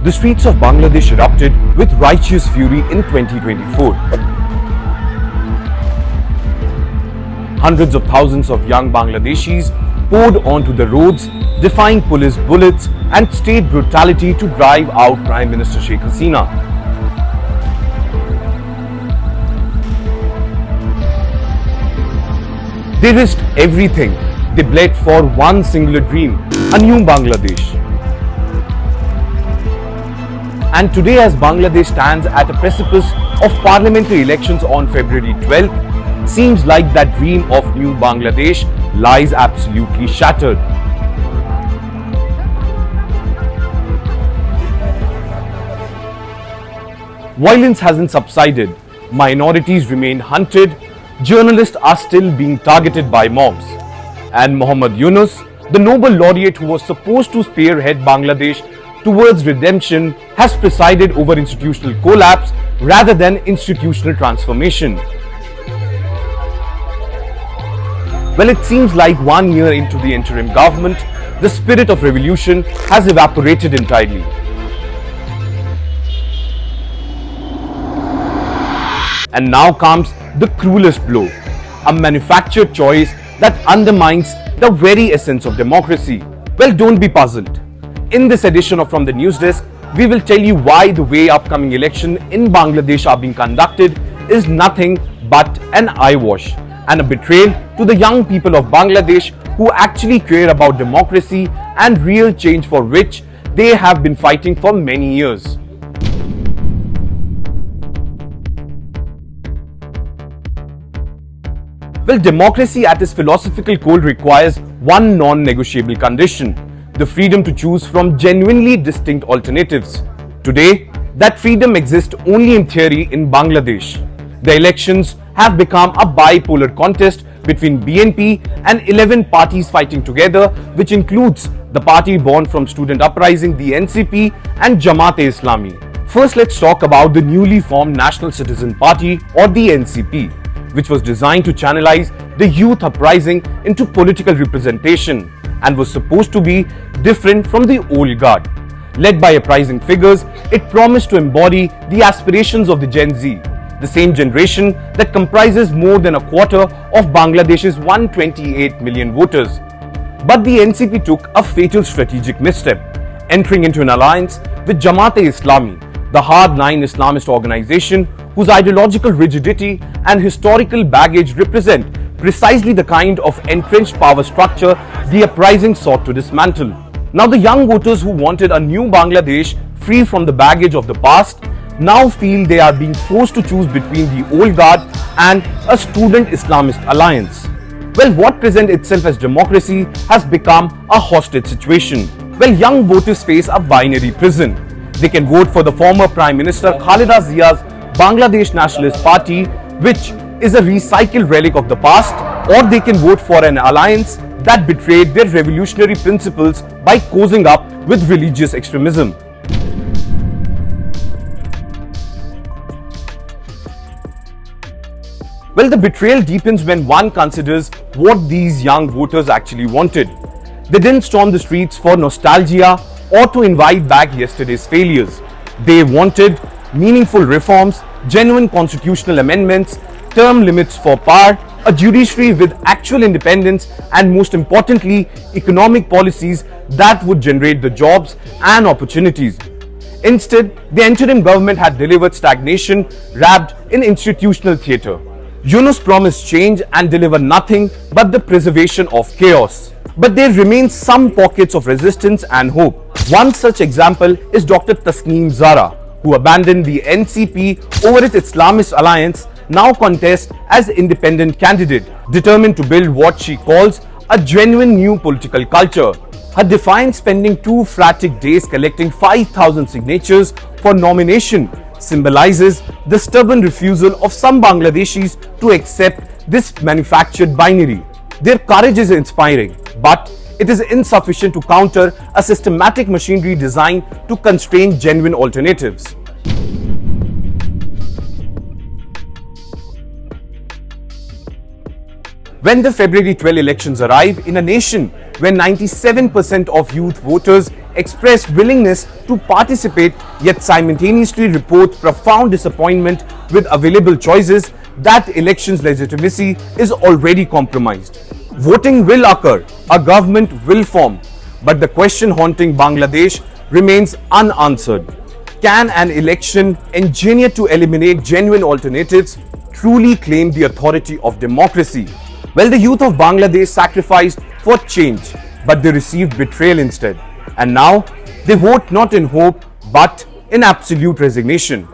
The streets of Bangladesh erupted with righteous fury in 2024. Hundreds of thousands of young Bangladeshis poured onto the roads, defying police bullets and state brutality to drive out Prime Minister Sheikh Hasina. They risked everything. They bled for one singular dream, a new Bangladesh. And today, as Bangladesh stands at a precipice of parliamentary elections on February 12th, seems like that dream of new Bangladesh lies absolutely shattered. Violence hasn't subsided, minorities remain hunted, journalists are still being targeted by mobs. And Muhammad Yunus, the Nobel laureate who was supposed to spearhead Bangladesh towards redemption, has presided over institutional collapse rather than institutional transformation. Well, it seems like 1 year into the interim government, the spirit of revolution has evaporated entirely. And now comes the cruelest blow, a manufactured choice that undermines the very essence of democracy. Well, don't be puzzled. In this edition of From the News Desk, we will tell you why the way upcoming elections in Bangladesh are being conducted is nothing but an eyewash and a betrayal to the young people of Bangladesh who actually care about democracy and real change for which they have been fighting for many years. Well, democracy at its philosophical core requires one non-negotiable condition: the freedom to choose from genuinely distinct alternatives. Today, that freedom exists only in theory in Bangladesh. The elections have become a bipolar contest between BNP and 11 parties fighting together, which includes the party born from student uprising, the NCP, and Jamaat-e-Islami. First, let's talk about the newly formed National Citizen Party, or the NCP, which was designed to channelize the youth uprising into political representation and was supposed to be different from the old guard. Led by uprising figures, it promised to embody the aspirations of the Gen Z, the same generation that comprises more than a quarter of Bangladesh's 128 million voters. But the NCP took a fatal strategic misstep, entering into an alliance with Jamaat-e-Islami, the hard-line Islamist organization whose ideological rigidity and historical baggage represent precisely the kind of entrenched power structure the uprising sought to dismantle. Now, the young voters who wanted a new Bangladesh free from the baggage of the past now feel they are being forced to choose between the old guard and a student Islamist alliance. Well, what presents itself as democracy has become a hostage situation. Well, young voters face a binary prison. They can vote for the former Prime Minister Khaleda Zia's Bangladesh Nationalist Party, which is a recycled relic of the past, or they can vote for an alliance that betrayed their revolutionary principles by cozying up with religious extremism. Well, the betrayal deepens when one considers what these young voters actually wanted. They didn't storm the streets for nostalgia or to invite back yesterday's failures. They wanted meaningful reforms, genuine constitutional amendments, term limits for power, a judiciary with actual independence, and most importantly, economic policies that would generate the jobs and opportunities. Instead, the interim government had delivered stagnation wrapped in institutional theatre. Yunus promised change and delivered nothing but the preservation of chaos. But there remain some pockets of resistance and hope. One such example is Dr. Tasneem Zara, who abandoned the NCP over its Islamist alliance, now contests as independent candidate, determined to build what she calls a genuine new political culture. Her defiance, spending 2 frantic days collecting 5,000 signatures for nomination, symbolizes the stubborn refusal of some Bangladeshis to accept this manufactured binary. Their courage is inspiring, but it is insufficient to counter a systematic machinery designed to constrain genuine alternatives. When the February 12 elections arrive in a nation when 97% of youth voters expressed willingness to participate yet simultaneously report profound disappointment with available choices, that election's legitimacy is already compromised. Voting will occur, a government will form, but the question haunting Bangladesh remains unanswered. Can an election engineered to eliminate genuine alternatives truly claim the authority of democracy? Well, the youth of Bangladesh sacrificed for change, but they received betrayal instead. And now, they vote not in hope, but in absolute resignation.